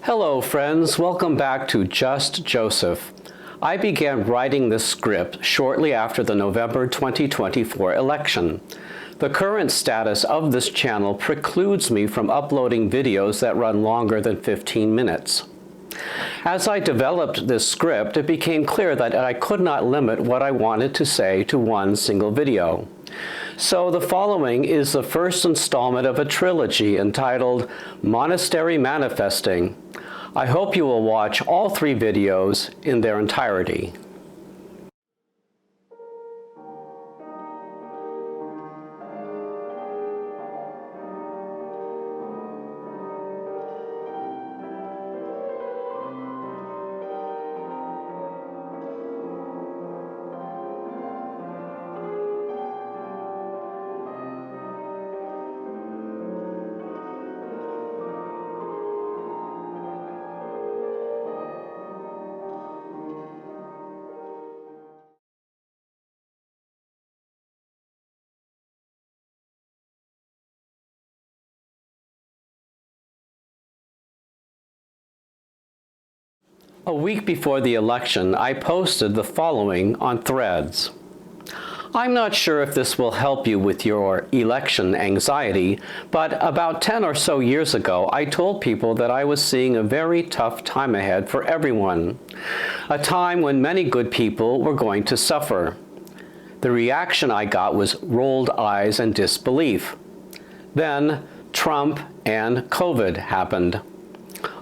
Hello friends, welcome back to Just Joseph. I began writing this script shortly after the November 2024 election. The current status of this channel precludes me from uploading videos that run longer than 15 minutes. As I developed this script, it became clear that I could not limit what I wanted to say to one single video. So the following is the first installment of a trilogy entitled Monastery Manifesting. I hope you will watch all 3 videos in their entirety. A week before the election, I posted the following on Threads. I'm not sure if this will help you with your election anxiety, but about 10 or so years ago, I told people that I was seeing a very tough time ahead for everyone, a time when many good people were going to suffer. The reaction I got was rolled eyes and disbelief. Then Trump and COVID happened.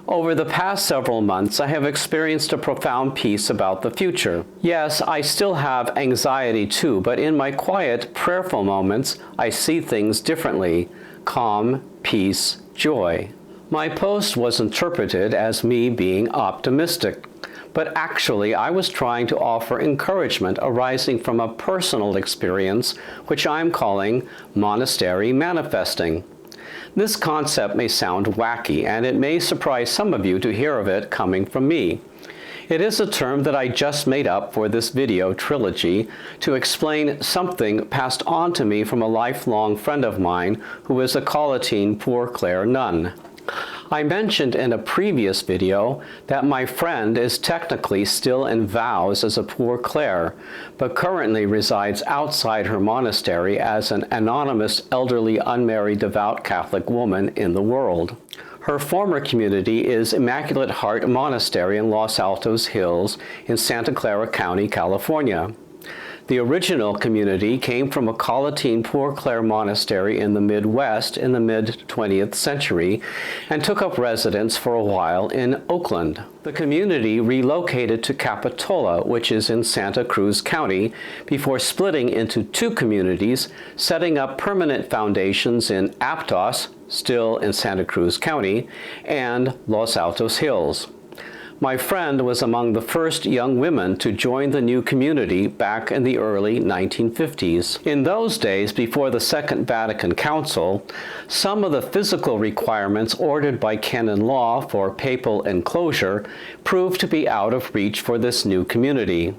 Over the past several months, I have experienced a profound peace about the future. Yes, I still have anxiety too, but in my quiet, prayerful moments, I see things differently. Calm, peace, joy. My post was interpreted as me being optimistic, but actually I was trying to offer encouragement arising from a personal experience, which I'm calling Monastery Manifesting. This concept may sound wacky, and it may surprise some of you to hear of it coming from me. It is a term that I just made up for this video trilogy to explain something passed on to me from a lifelong friend of mine who is a Colatine Poor Clare nun. I mentioned in a previous video that my friend is technically still in vows as a Poor Clare, but currently resides outside her monastery as an anonymous, elderly, unmarried, devout Catholic woman in the world. Her former community is Immaculate Heart Monastery in Los Altos Hills in Santa Clara County, California. The original community came from a Colatine Poor Clare monastery in the Midwest in the mid-20th century and took up residence for a while in Oakland. The community relocated to Capitola, which is in Santa Cruz County, before splitting into 2 communities, setting up permanent foundations in Aptos, still in Santa Cruz County, and Los Altos Hills. My friend was among the first young women to join the new community back in the early 1950s. In those days, before the Second Vatican Council, some of the physical requirements ordered by canon law for papal enclosure proved to be out of reach for this new community.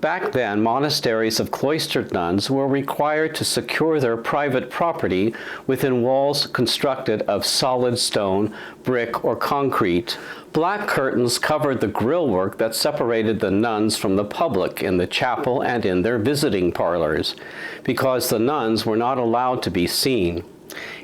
Back then, monasteries of cloistered nuns were required to secure their private property within walls constructed of solid stone, brick, or concrete. Black curtains covered the grillwork that separated the nuns from the public in the chapel and in their visiting parlors, because the nuns were not allowed to be seen.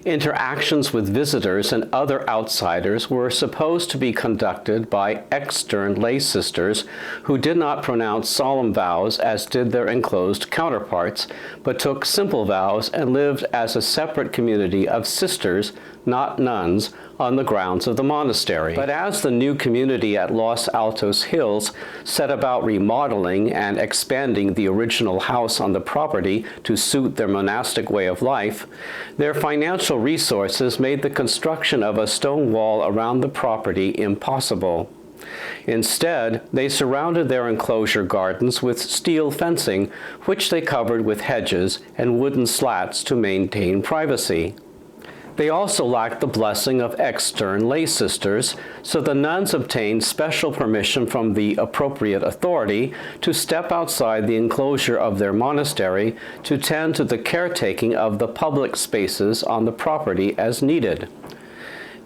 Interactions with visitors and other outsiders were supposed to be conducted by extern lay sisters who did not pronounce solemn vows as did their enclosed counterparts, but took simple vows and lived as a separate community of sisters, not nuns, on the grounds of the monastery. But as the new community at Los Altos Hills set about remodeling and expanding the original house on the property to suit their monastic way of life, their financial resources made the construction of a stone wall around the property impossible. Instead, they surrounded their enclosure gardens with steel fencing, which they covered with hedges and wooden slats to maintain privacy. They also lacked the blessing of extern lay sisters, so the nuns obtained special permission from the appropriate authority to step outside the enclosure of their monastery to tend to the caretaking of the public spaces on the property as needed.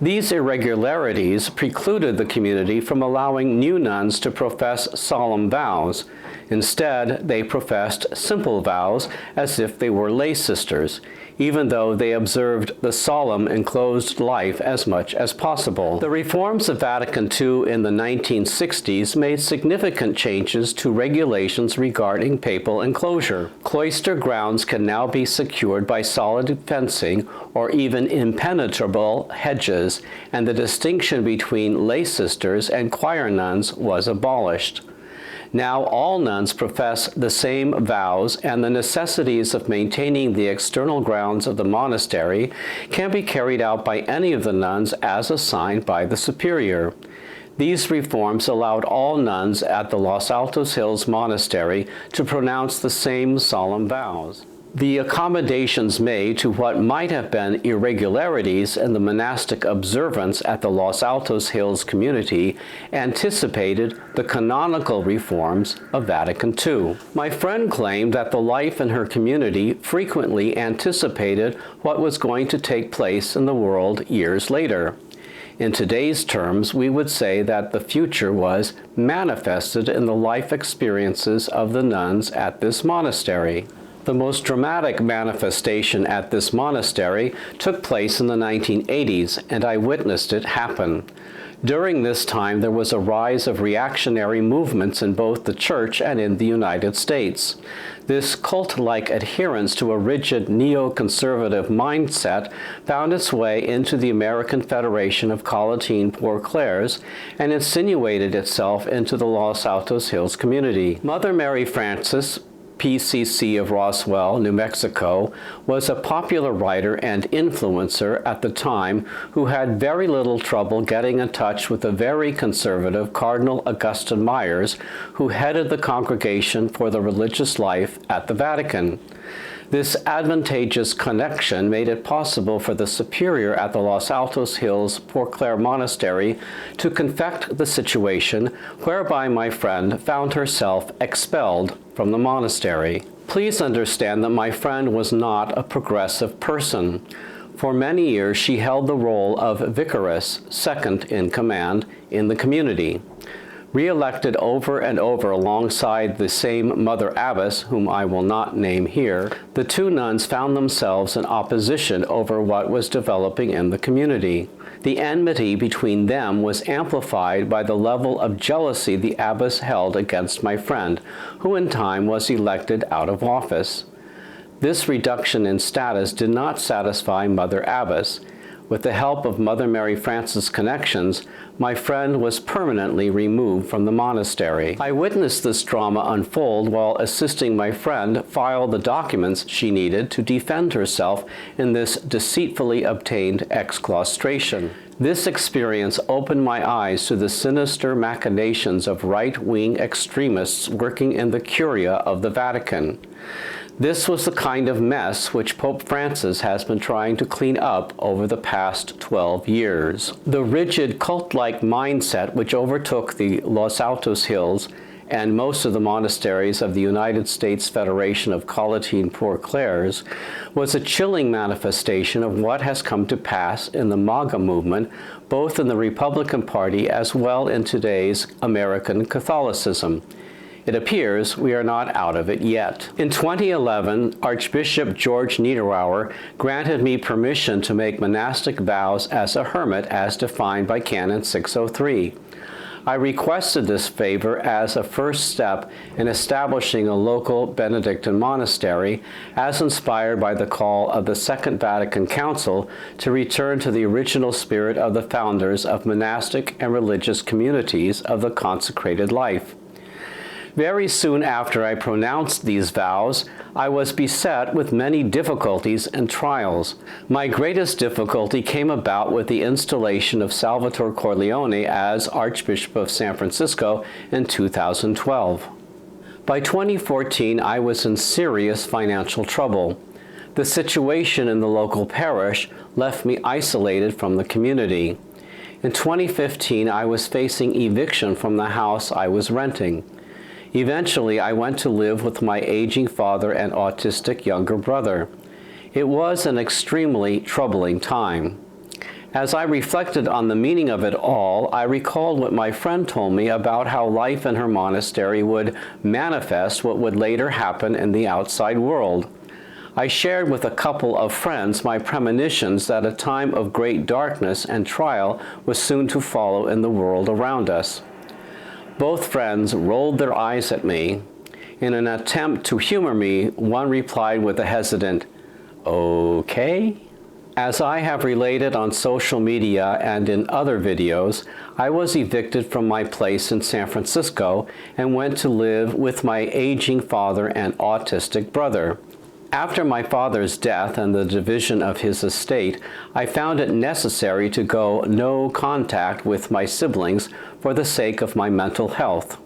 These irregularities precluded the community from allowing new nuns to profess solemn vows. Instead, they professed simple vows as if they were lay sisters, even though they observed the solemn enclosed life as much as possible. The reforms of Vatican II in the 1960s made significant changes to regulations regarding papal enclosure. Cloister grounds can now be secured by solid fencing or even impenetrable hedges, and the distinction between lay sisters and choir nuns was abolished. Now all nuns profess the same vows, and the necessities of maintaining the external grounds of the monastery can be carried out by any of the nuns as assigned by the superior. These reforms allowed all nuns at the Los Altos Hills Monastery to pronounce the same solemn vows. The accommodations made to what might have been irregularities in the monastic observance at the Los Altos Hills community anticipated the canonical reforms of Vatican II. My friend claimed that the life in her community frequently anticipated what was going to take place in the world years later. In today's terms, we would say that the future was manifested in the life experiences of the nuns at this monastery. The most dramatic manifestation at this monastery took place in the 1980s, and I witnessed it happen. During this time, there was a rise of reactionary movements in both the Church and in the United States. This cult-like adherence to a rigid neoconservative mindset found its way into the American Federation of Collatine Poor Clares and insinuated itself into the Los Altos Hills community. Mother Mary Frances, PCC of Roswell, New Mexico, was a popular writer and influencer at the time who had very little trouble getting in touch with the very conservative Cardinal Augustine Myers, who headed the Congregation for the Religious Life at the Vatican. This advantageous connection made it possible for the superior at the Los Altos Hills Poor Clare Monastery to confect the situation whereby my friend found herself expelled from the monastery. Please understand that my friend was not a progressive person. For many years, she held the role of vicaress, second in command, in the community. Re-elected over and over alongside the same Mother Abbess, whom I will not name here, the two nuns found themselves in opposition over what was developing in the community. The enmity between them was amplified by the level of jealousy the abbess held against my friend, who in time was elected out of office. This reduction in status did not satisfy Mother Abbess. With the help of Mother Mary Frances' connections, my friend was permanently removed from the monastery. I witnessed this drama unfold while assisting my friend file the documents she needed to defend herself in this deceitfully obtained exclaustration. This experience opened my eyes to the sinister machinations of right-wing extremists working in the Curia of the Vatican. This was the kind of mess which Pope Francis has been trying to clean up over the past 12 years. The rigid cult-like mindset which overtook the Los Altos Hills and most of the monasteries of the United States Federation of Collatine Poor Clares was a chilling manifestation of what has come to pass in the MAGA movement, both in the Republican Party as well in today's American Catholicism. It appears we are not out of it yet. In 2011, Archbishop George Niederauer granted me permission to make monastic vows as a hermit as defined by Canon 603. I requested this favor as a first step in establishing a local Benedictine monastery, as inspired by the call of the Second Vatican Council to return to the original spirit of the founders of monastic and religious communities of the consecrated life. Very soon after I pronounced these vows, I was beset with many difficulties and trials. My greatest difficulty came about with the installation of Salvatore Corleone as Archbishop of San Francisco in 2012. By 2014, I was in serious financial trouble. The situation in the local parish left me isolated from the community. In 2015, I was facing eviction from the house I was renting. Eventually, I went to live with my aging father and autistic younger brother. It was an extremely troubling time. As I reflected on the meaning of it all, I recalled what my friend told me about how life in her monastery would manifest what would later happen in the outside world. I shared with a couple of friends my premonitions that a time of great darkness and trial was soon to follow in the world around us. Both friends rolled their eyes at me. In an attempt to humor me, one replied with a hesitant, "Okay?" As I have related on social media and in other videos, I was evicted from my place in San Francisco and went to live with my aging father and autistic brother. After my father's death and the division of his estate, I found it necessary to go no contact with my siblings for the sake of my mental health.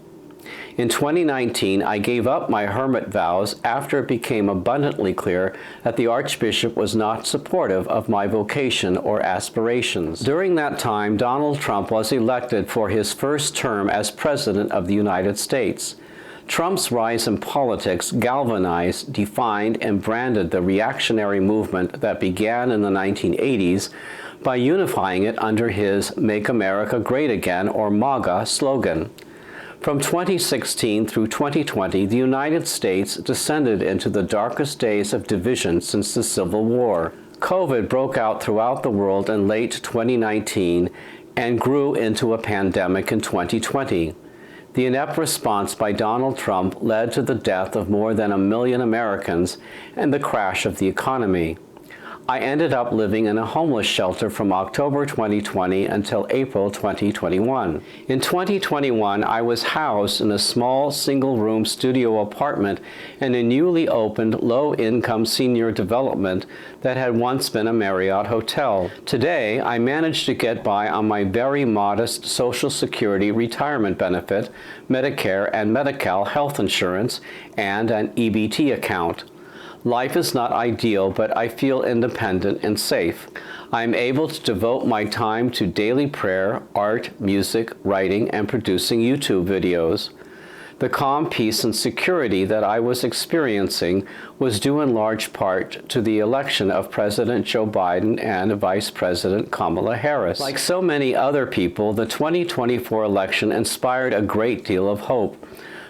In 2019, I gave up my hermit vows after it became abundantly clear that the Archbishop was not supportive of my vocation or aspirations. During that time, Donald Trump was elected for his first term as President of the United States. Trump's rise in politics galvanized, defined, and branded the reactionary movement that began in the 1980s by unifying it under his Make America Great Again, or MAGA, slogan. From 2016 through 2020, the United States descended into the darkest days of division since the Civil War. COVID broke out throughout the world in late 2019 and grew into a pandemic in 2020. The inept response by Donald Trump led to the death of more than 1 million Americans and the crash of the economy. I ended up living in a homeless shelter from October 2020 until April 2021. In 2021, I was housed in a small single-room studio apartment in a newly opened low-income senior development that had once been a Marriott hotel. Today, I managed to get by on my very modest Social Security retirement benefit, Medicare and Medi-Cal health insurance, and an EBT account. Life is not ideal, but I feel independent and safe. I am able to devote my time to daily prayer, art, music, writing, and producing YouTube videos. The calm, peace, and security that I was experiencing was due in large part to the election of President Joe Biden and Vice President Kamala Harris. Like so many other people, the 2024 election inspired a great deal of hope.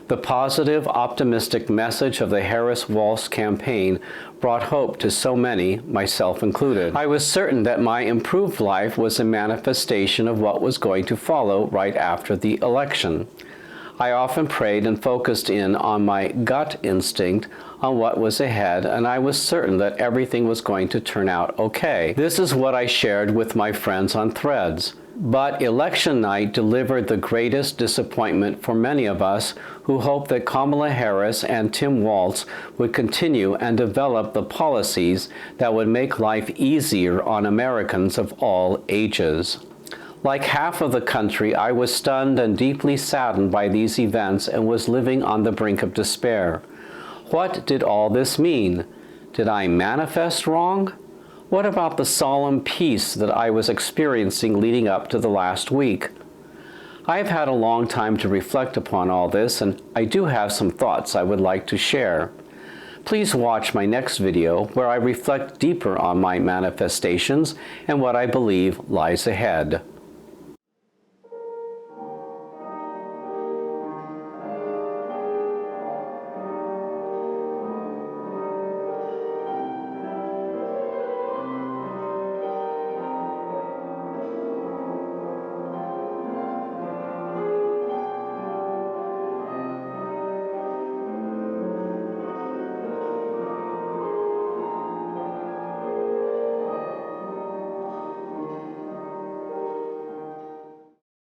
The positive, optimistic message of the Harris-Walz campaign brought hope to so many, myself included. I was certain that my improved life was a manifestation of what was going to follow right after the election. I often prayed and focused in on my gut instinct on what was ahead, and I was certain that everything was going to turn out okay. This is what I shared with my friends on Threads. But election night delivered the greatest disappointment for many of us who hoped that Kamala Harris and Tim Walz would continue and develop the policies that would make life easier on Americans of all ages. Like half of the country, I was stunned and deeply saddened by these events and was living on the brink of despair. What did all this mean? Did I manifest wrong? What about the solemn peace that I was experiencing leading up to the last week? I have had a long time to reflect upon all this, and I do have some thoughts I would like to share. Please watch my next video where I reflect deeper on my manifestations and what I believe lies ahead.